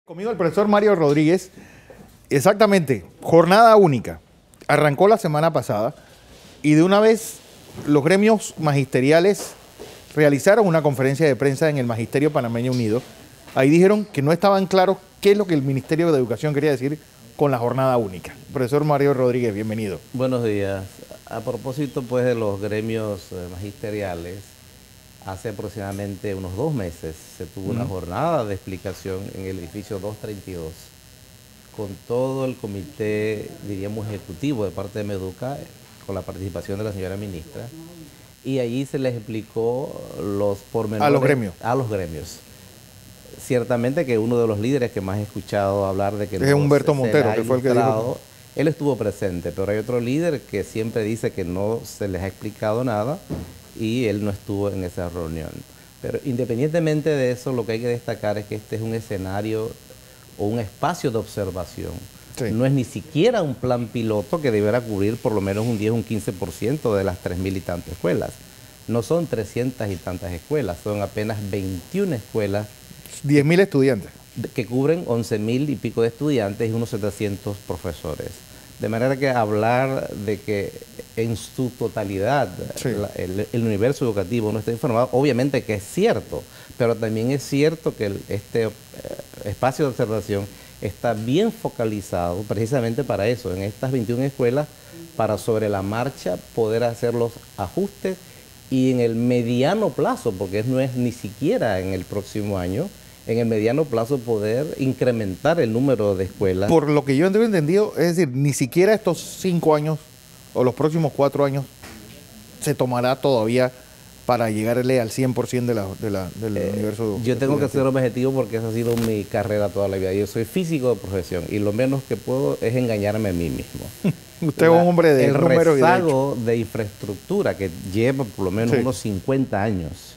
Conmigo el profesor Mario Rodríguez. Exactamente, jornada única. Arrancó la semana pasada y de una vez los gremios magisteriales realizaron una conferencia de prensa en el Magisterio Panameño Unido. Ahí dijeron que no estaban claros qué es lo que el Ministerio de Educación quería decir con la jornada única. Profesor Mario Rodríguez, bienvenido. Buenos días. A propósito pues de los gremios magisteriales, hace aproximadamente unos 2 meses se tuvo una jornada de explicación en el edificio 232 con todo el comité, diríamos, ejecutivo de parte de Meduca, con la participación de la señora ministra, y allí se les explicó los pormenores a los gremios. A los gremios. Ciertamente que uno de los líderes que más he escuchado hablar de que es Humberto Montero, que fue el que dijo. Él estuvo presente, pero hay otro líder que siempre dice que no se les ha explicado nada y él no estuvo en esa reunión. Pero independientemente de eso, lo que hay que destacar es que este es un escenario o un espacio de observación. Sí. No es ni siquiera un plan piloto que deberá cubrir por lo menos un 10 o un 15% de las 3.000 y tantas escuelas. No son 300 y tantas escuelas, son apenas 21 escuelas. 10.000 estudiantes. Que cubren 11.000 y pico de estudiantes y unos 700 profesores. De manera que hablar de que en su totalidad sí, el universo educativo no está informado, obviamente que es cierto, pero también es cierto que este espacio de observación está bien focalizado precisamente para eso, en estas 21 escuelas, para sobre la marcha poder hacer los ajustes y en el mediano plazo, porque no es ni siquiera en el próximo año, en el mediano plazo poder incrementar el número de escuelas. Por lo que yo tengo entendido, es decir, ni siquiera estos 5 años o los próximos 4 años se tomará todavía para llegarle al 100% del universo. Yo tengo que ser objetivo porque esa ha sido mi carrera toda la vida. Yo soy físico de profesión y lo menos que puedo es engañarme a mí mismo. Usted es un hombre de números. El rezago de infraestructura que lleva por lo menos unos 50 años.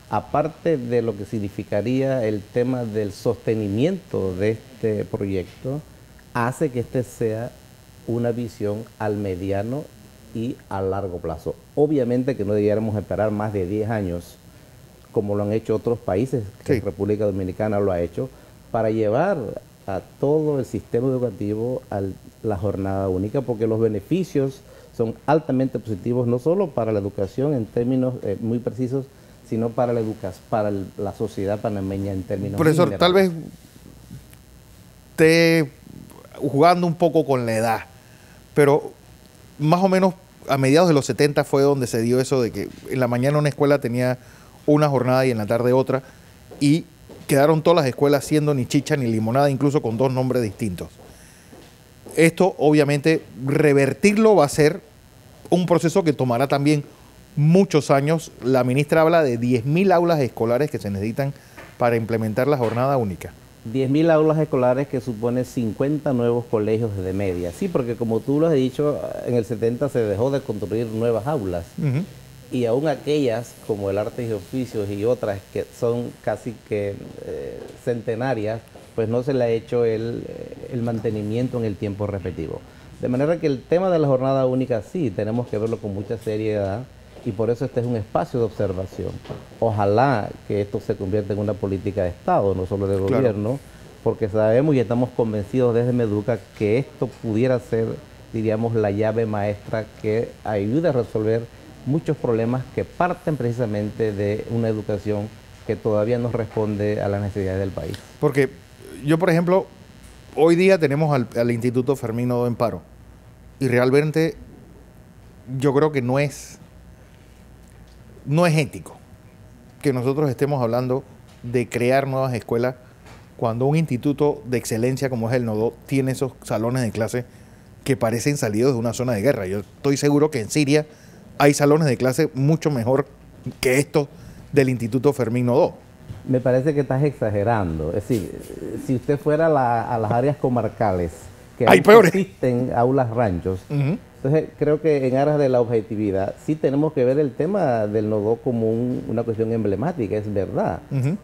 Aparte de lo que significaría el tema del sostenimiento de este proyecto, hace que este sea una visión al mediano y a largo plazo. Obviamente que no debiéramos esperar más de 10 años, como lo han hecho otros países, que sí, República Dominicana lo ha hecho, para llevar a todo el sistema educativo a la jornada única, porque los beneficios son altamente positivos, no solo para la educación en términos muy precisos, sino para la sociedad panameña en términos Profesor, generales. Tal vez esté jugando un poco con la edad, pero más o menos a mediados de los 70 fue donde se dio eso de que en la mañana una escuela tenía una jornada y en la tarde otra, y quedaron todas las escuelas siendo ni chicha ni limonada, incluso con 2 nombres distintos. Esto, obviamente, revertirlo va a ser un proceso que tomará también muchos años. La ministra habla de 10.000 aulas escolares que se necesitan para implementar la jornada única. 10.000 aulas escolares que supone 50 nuevos colegios de media. Sí, porque como tú lo has dicho, en el 70 se dejó de construir nuevas aulas. Y aún aquellas, como el Artes y Oficios y otras que son casi que centenarias, pues no se le ha hecho el mantenimiento en el tiempo respectivo. De manera que el tema de la jornada única sí, tenemos que verlo con mucha seriedad. Y por eso este es un espacio de observación. Ojalá que esto se convierta en una política de Estado, no solo de gobierno, porque sabemos y estamos convencidos desde Meduca que esto pudiera ser, diríamos, la llave maestra que ayude a resolver muchos problemas que parten precisamente de una educación que todavía no responde a las necesidades del país. Porque yo, por ejemplo, hoy día tenemos al Instituto Fermín Nodo en paro, y realmente yo creo que no es ético que nosotros estemos hablando de crear nuevas escuelas cuando un instituto de excelencia como es el Nodo tiene esos salones de clase que parecen salidos de una zona de guerra. Yo estoy seguro que en Siria hay salones de clase mucho mejor que estos del Instituto Fermín Nodo. Me parece que estás exagerando. Es decir, si usted fuera a las áreas comarcales que existen aulas ranchos, entonces creo que en aras de la objetividad sí tenemos que ver el tema del Nodo como una cuestión emblemática, es verdad,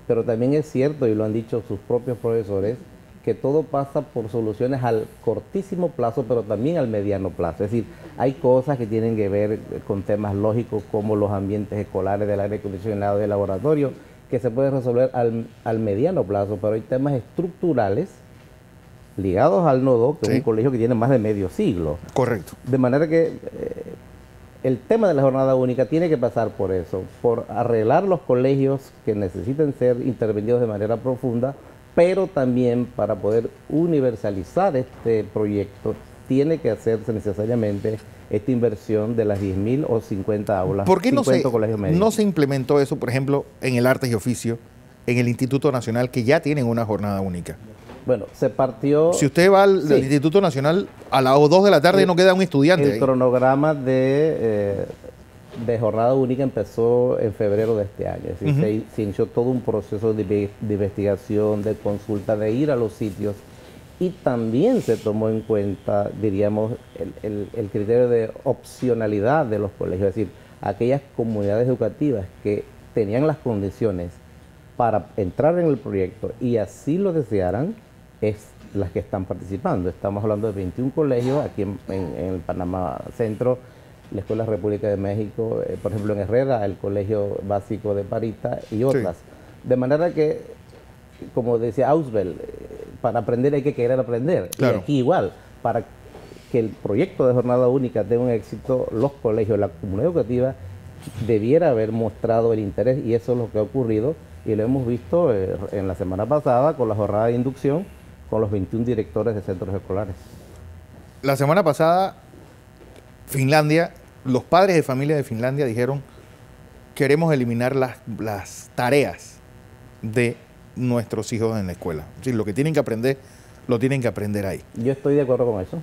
pero también es cierto, y lo han dicho sus propios profesores, que todo pasa por soluciones al cortísimo plazo, pero también al mediano plazo. Es decir, hay cosas que tienen que ver con temas lógicos como los ambientes escolares, del aire acondicionado, del laboratorio, que se pueden resolver al mediano plazo, pero hay temas estructurales ligados al nodo, que es un colegio que tiene más de medio siglo. Correcto. De manera que el tema de la jornada única tiene que pasar por eso, por arreglar los colegios que necesiten ser intervenidos de manera profunda, pero también para poder universalizar este proyecto tiene que hacerse necesariamente esta inversión de las 10.000 o 50 aulas. ¿Por qué no se implementó eso, por ejemplo, en el Artes y Oficio, en el Instituto Nacional, que ya tienen una jornada única? Bueno, se partió... Si usted va al Instituto Nacional, a las 2 de la tarde no queda un estudiante. El cronograma de jornada única empezó en febrero de este año. Es decir, se inició todo un proceso de investigación, de consulta, de ir a los sitios. Y también se tomó en cuenta, diríamos, el criterio de opcionalidad de los colegios. Es decir, aquellas comunidades educativas que tenían las condiciones para entrar en el proyecto y así lo desearan, es las que están participando. Estamos hablando de 21 colegios aquí en el Panamá Centro, la Escuela República de México, por ejemplo en Herrera, el Colegio Básico de Parita y otras. Sí. De manera que, como decía Ausbel, para aprender hay que querer aprender. Claro. Y aquí igual, para que el proyecto de jornada única tenga un éxito, los colegios, la comunidad educativa, debiera haber mostrado el interés, y eso es lo que ha ocurrido, y lo hemos visto en la semana pasada con la jornada de inducción con los 21 directores de centros escolares. La semana pasada, Finlandia, los padres de familia de Finlandia dijeron: queremos eliminar las tareas de nuestros hijos en la escuela. Es decir, lo que tienen que aprender, lo tienen que aprender ahí. Yo estoy de acuerdo con eso.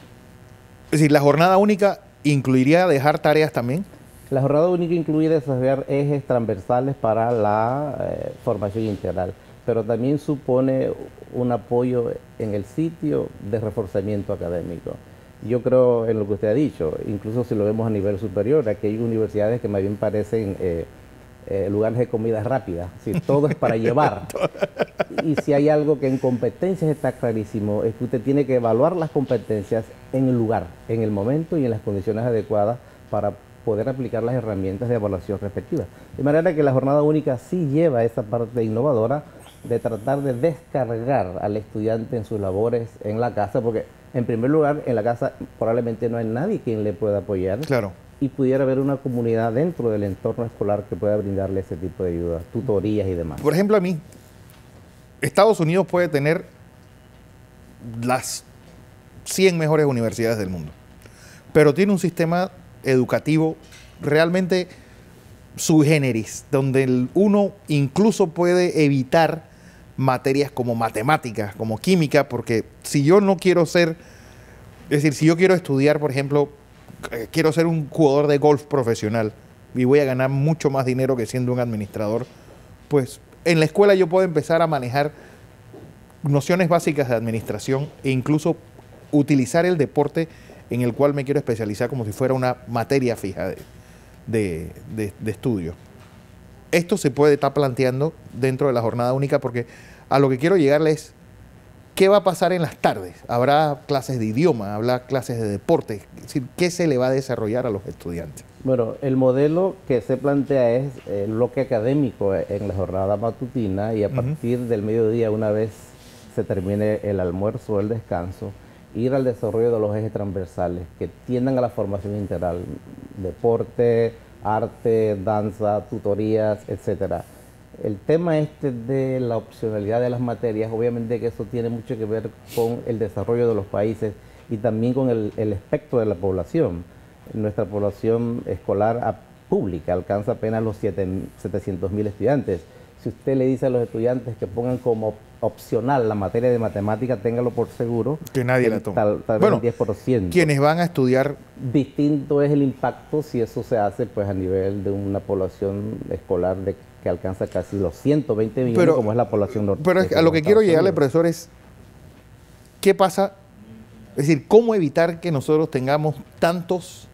Es decir, la jornada única incluiría dejar tareas también. La jornada única incluye desarrollar ejes transversales para la formación integral, pero también supone un apoyo en el sitio de reforzamiento académico. Yo creo en lo que usted ha dicho, incluso si lo vemos a nivel superior, aquí hay universidades que más bien parecen lugares de comida rápida, si todo es para llevar. Y si hay algo que en competencias está clarísimo, es que usted tiene que evaluar las competencias en el lugar, en el momento y en las condiciones adecuadas para poder aplicar las herramientas de evaluación respectivas. De manera que la jornada única sí lleva esa parte innovadora de tratar de descargar al estudiante en sus labores en la casa, porque en primer lugar en la casa probablemente no hay nadie quien le pueda apoyar. Claro. Y pudiera haber una comunidad dentro del entorno escolar que pueda brindarle ese tipo de ayuda, tutorías y demás. Por ejemplo, a mí, Estados Unidos puede tener las 100 mejores universidades del mundo, pero tiene un sistema educativo realmente sui generis, donde uno incluso puede evitar materias como matemáticas, como química, porque si yo no quiero ser, es decir, si yo quiero estudiar, por ejemplo, quiero ser un jugador de golf profesional y voy a ganar mucho más dinero que siendo un administrador, pues en la escuela yo puedo empezar a manejar nociones básicas de administración e incluso utilizar el deporte en el cual me quiero especializar como si fuera una materia fija de estudio. Esto se puede estar planteando dentro de la jornada única, porque a lo que quiero llegarle es ¿qué va a pasar en las tardes? ¿Habrá clases de idioma? ¿Habrá clases de deporte? Es decir, ¿qué se le va a desarrollar a los estudiantes? Bueno, el modelo que se plantea es el bloque académico en la jornada matutina, y a partir del mediodía, una vez se termine el almuerzo o el descanso, ir al desarrollo de los ejes transversales que tiendan a la formación integral: deporte, arte, danza, tutorías, etcétera. El tema de la opcionalidad de las materias, obviamente que eso tiene mucho que ver con el desarrollo de los países y también con el espectro de la población. Nuestra población escolar pública alcanza apenas los 700.000 estudiantes. Si usted le dice a los estudiantes que pongan como opcional la materia de matemática, téngalo por seguro que nadie la toma. Tal vez el 10%. Quienes van a estudiar... Distinto es el impacto si eso se hace pues a nivel de una población escolar que alcanza casi los 120 millones, como es la población norte. Pero a lo que quiero llegarle, profesor, es ¿qué pasa? Es decir, ¿cómo evitar que nosotros tengamos tantos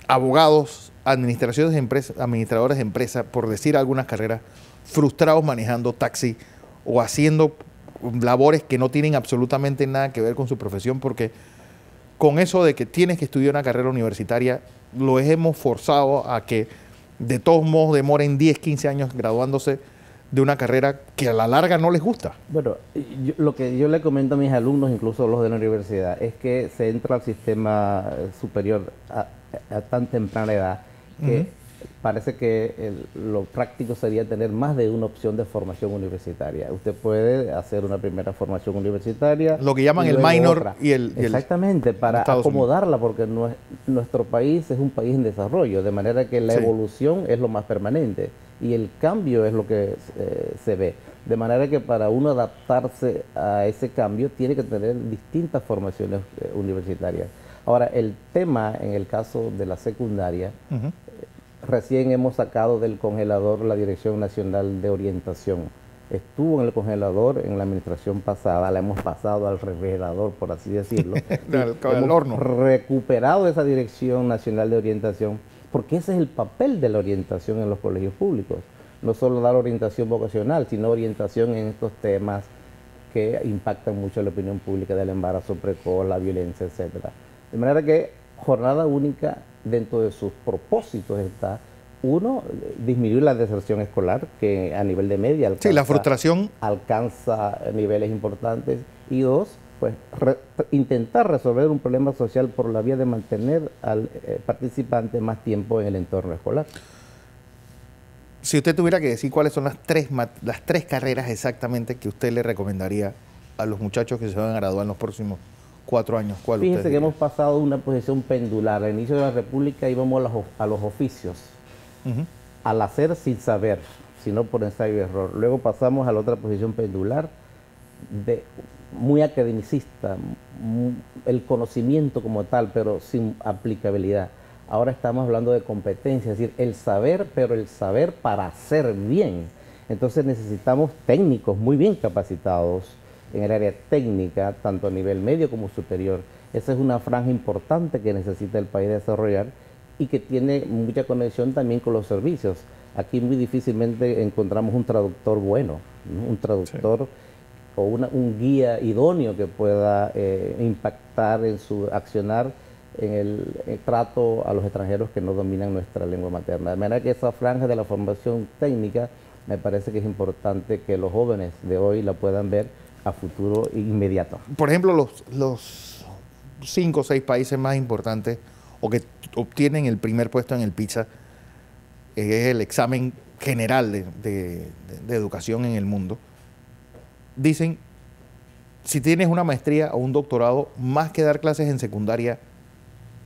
abogados, administradores de empresas, por decir algunas carreras, frustrados manejando taxi o haciendo labores que no tienen absolutamente nada que ver con su profesión? Porque con eso de que tienes que estudiar una carrera universitaria, los hemos forzado a que de todos modos demoren 10, 15 años graduándose de una carrera que a la larga no les gusta. Bueno, lo que yo le comento a mis alumnos, incluso los de la universidad, es que se entra al sistema superior a tan temprana edad que parece que lo práctico sería tener más de una opción de formación universitaria. Usted puede hacer una primera formación universitaria. Lo que llaman el minor otra. y el... Exactamente, para acomodarla, porque nuestro país es un país en desarrollo, de manera que la evolución es lo más permanente y el cambio es lo que se ve. De manera que para uno adaptarse a ese cambio tiene que tener distintas formaciones universitarias. Ahora, el tema en el caso de la secundaria, recién hemos sacado del congelador la Dirección Nacional de Orientación. Estuvo en el congelador en la administración pasada, la hemos pasado al refrigerador, por así decirlo. al horno. Recuperado esa Dirección Nacional de Orientación, porque ese es el papel de la orientación en los colegios públicos. No solo dar orientación vocacional, sino orientación en estos temas que impactan mucho la opinión pública, del embarazo precoz, la violencia, etcétera. De manera que jornada única, dentro de sus propósitos está, uno, disminuir la deserción escolar, que a nivel de media alcanza, la frustración alcanza niveles importantes, y dos, pues intentar resolver un problema social por la vía de mantener al participante más tiempo en el entorno escolar. Si usted tuviera que decir cuáles son las tres carreras exactamente que usted le recomendaría a los muchachos que se van a graduar en los próximos 4 años, ¿cuál usted diría? Fíjese que hemos pasado de una posición pendular. Al inicio de la República íbamos a los oficios, al hacer sin saber, sino por ensayo y error. Luego pasamos a la otra posición pendular, muy academicista, el conocimiento como tal, pero sin aplicabilidad. Ahora estamos hablando de competencia, es decir, el saber, pero el saber para hacer bien. Entonces necesitamos técnicos muy bien capacitados en el área técnica, tanto a nivel medio como superior. Esa es una franja importante que necesita el país desarrollar y que tiene mucha conexión también con los servicios. Aquí muy difícilmente encontramos un traductor bueno, ¿no? Un traductor o un guía idóneo que pueda impactar en su accionar en el trato a los extranjeros que no dominan nuestra lengua materna. De manera que esa franja de la formación técnica me parece que es importante que los jóvenes de hoy la puedan ver a futuro inmediato. Por ejemplo, los 5 o 6 países más importantes o que obtienen el primer puesto en el PISA, es el examen general de educación en el mundo, dicen, si tienes una maestría o un doctorado, más que dar clases en secundaria,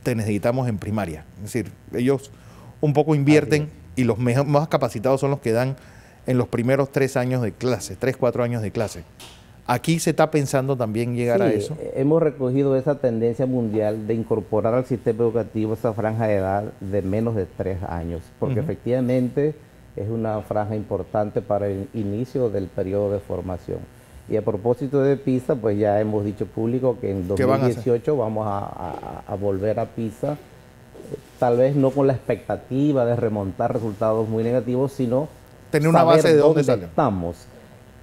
te necesitamos en primaria. Es decir, ellos un poco invierten y los más capacitados son los que dan en los primeros 3 años de clase, 3, 4 años de clase. Aquí se está pensando también llegar a eso. Hemos recogido esa tendencia mundial de incorporar al sistema educativo esa franja de edad de menos de 3 años, porque efectivamente es una franja importante para el inicio del periodo de formación. Y a propósito de PISA, pues ya hemos dicho público que en 2018 vamos a volver a PISA, tal vez no con la expectativa de remontar resultados muy negativos, sino tener una base de dónde estamos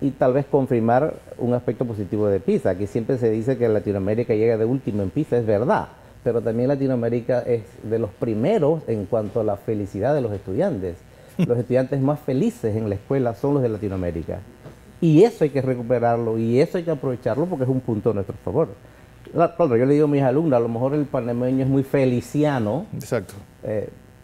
y tal vez confirmar un aspecto positivo de PISA. Aquí siempre se dice que Latinoamérica llega de último en PISA, es verdad, pero también Latinoamérica es de los primeros en cuanto a la felicidad de los estudiantes. Los estudiantes más felices en la escuela son los de Latinoamérica. Y eso hay que recuperarlo y eso hay que aprovecharlo porque es un punto a nuestro favor. Claro, yo le digo a mis alumnos, a lo mejor el panameño es muy feliciano. Exacto.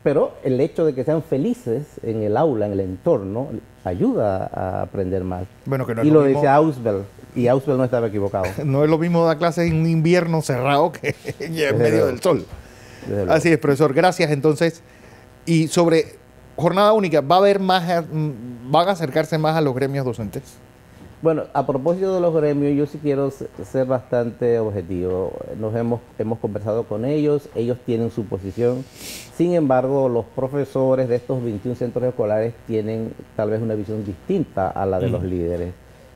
Pero el hecho de que sean felices en el aula, en el entorno, ayuda a aprender más. Bueno, que no es y lo lo mismo, decía Ausubel, y Ausubel no estaba equivocado. No es lo mismo dar clases en un invierno cerrado que en medio del sol. Así es, profesor. Gracias, entonces. Y sobre jornada única, ¿va a haber más, van a acercarse más a los gremios docentes? Bueno, a propósito de los gremios, yo sí quiero ser bastante objetivo. Hemos conversado con ellos, ellos tienen su posición. Sin embargo, los profesores de estos 21 centros escolares tienen tal vez una visión distinta a la de los líderes,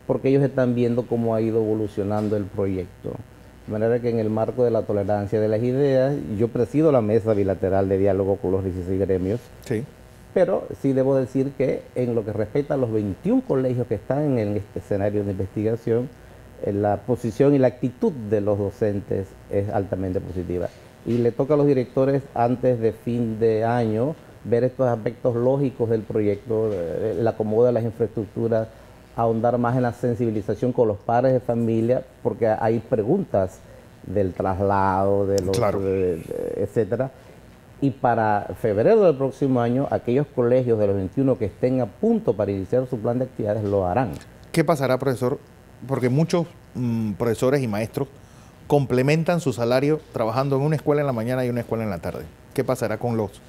porque ellos están viendo cómo ha ido evolucionando el proyecto. De manera que en el marco de la tolerancia de las ideas, yo presido la mesa bilateral de diálogo con los 16 gremios. Sí. Pero sí debo decir que en lo que respecta a los 21 colegios que están en este escenario de investigación, la posición y la actitud de los docentes es altamente positiva. Y le toca a los directores antes de fin de año ver estos aspectos lógicos del proyecto, el acomodo de las infraestructuras, ahondar más en la sensibilización con los padres de familia, porque hay preguntas del traslado, de los, Claro. etcétera. Y para febrero del próximo año, aquellos colegios de los 21 que estén a punto para iniciar su plan de actividades lo harán. ¿Qué pasará, profesor? Porque muchos profesores y maestros complementan su salario trabajando en una escuela en la mañana y una escuela en la tarde. ¿Qué pasará con los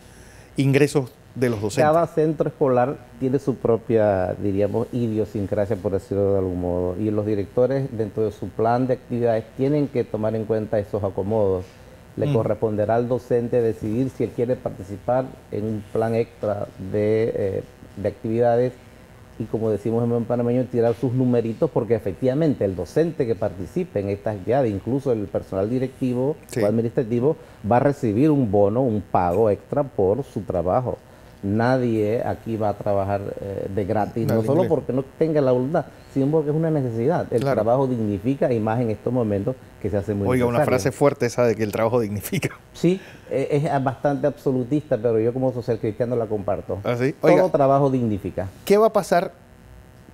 ingresos de los docentes? Cada centro escolar tiene su propia, diríamos, idiosincrasia, por decirlo de algún modo, y los directores dentro de su plan de actividades tienen que tomar en cuenta esos acomodos. Le corresponderá al docente decidir si él quiere participar en un plan extra de actividades y, como decimos en buen panameño, tirar sus numeritos, porque efectivamente el docente que participe en estas actividades, incluso el personal directivo o administrativo, va a recibir un bono, un pago extra por su trabajo. Nadie aquí va a trabajar de gratis, no solo porque no tenga la voluntad, sino porque es una necesidad. El trabajo dignifica, y más en estos momentos que se hace muy necesario. Una frase fuerte esa de que el trabajo dignifica. Sí, es bastante absolutista, pero yo como social cristiano la comparto. ¿Ah, sí? Todo trabajo dignifica. ¿Qué va a pasar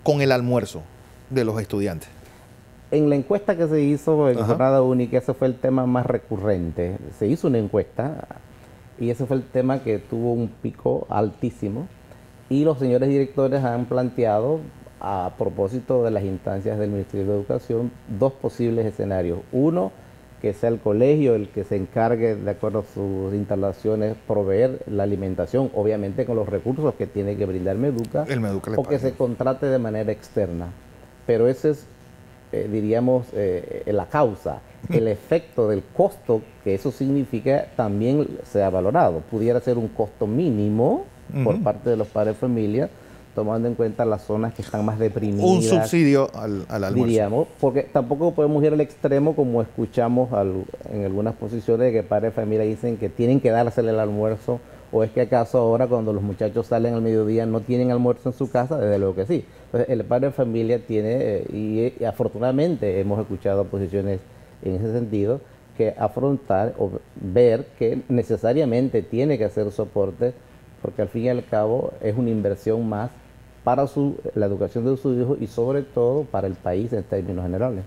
con el almuerzo de los estudiantes? En la encuesta que se hizo en jornada única, ese fue el tema más recurrente. Se hizo una encuesta y ese fue el tema que tuvo un pico altísimo, y los señores directores han planteado, a propósito de las instancias del Ministerio de Educación, dos posibles escenarios. Uno, que sea el colegio el que se encargue, de acuerdo a sus instalaciones, proveer la alimentación, obviamente con los recursos que tiene que brindar Meduca, o que se contrate de manera externa. Pero ese es, diríamos, la causa. El efecto del costo que eso significa también se ha valorado. Pudiera ser un costo mínimo por parte de los padres de familia, tomando en cuenta las zonas que están más deprimidas. Un subsidio al almuerzo. Diríamos, porque tampoco podemos ir al extremo, como escuchamos en algunas posiciones, de que padres de familia dicen que tienen que dársele el almuerzo, o es que acaso ahora cuando los muchachos salen al mediodía no tienen almuerzo en su casa. Desde luego que sí. Entonces el padre de familia tiene, y afortunadamente hemos escuchado posiciones en ese sentido, que afrontar o ver que necesariamente tiene que hacer soporte, porque al fin y al cabo es una inversión más para la educación de sus hijos y sobre todo para el país en términos generales.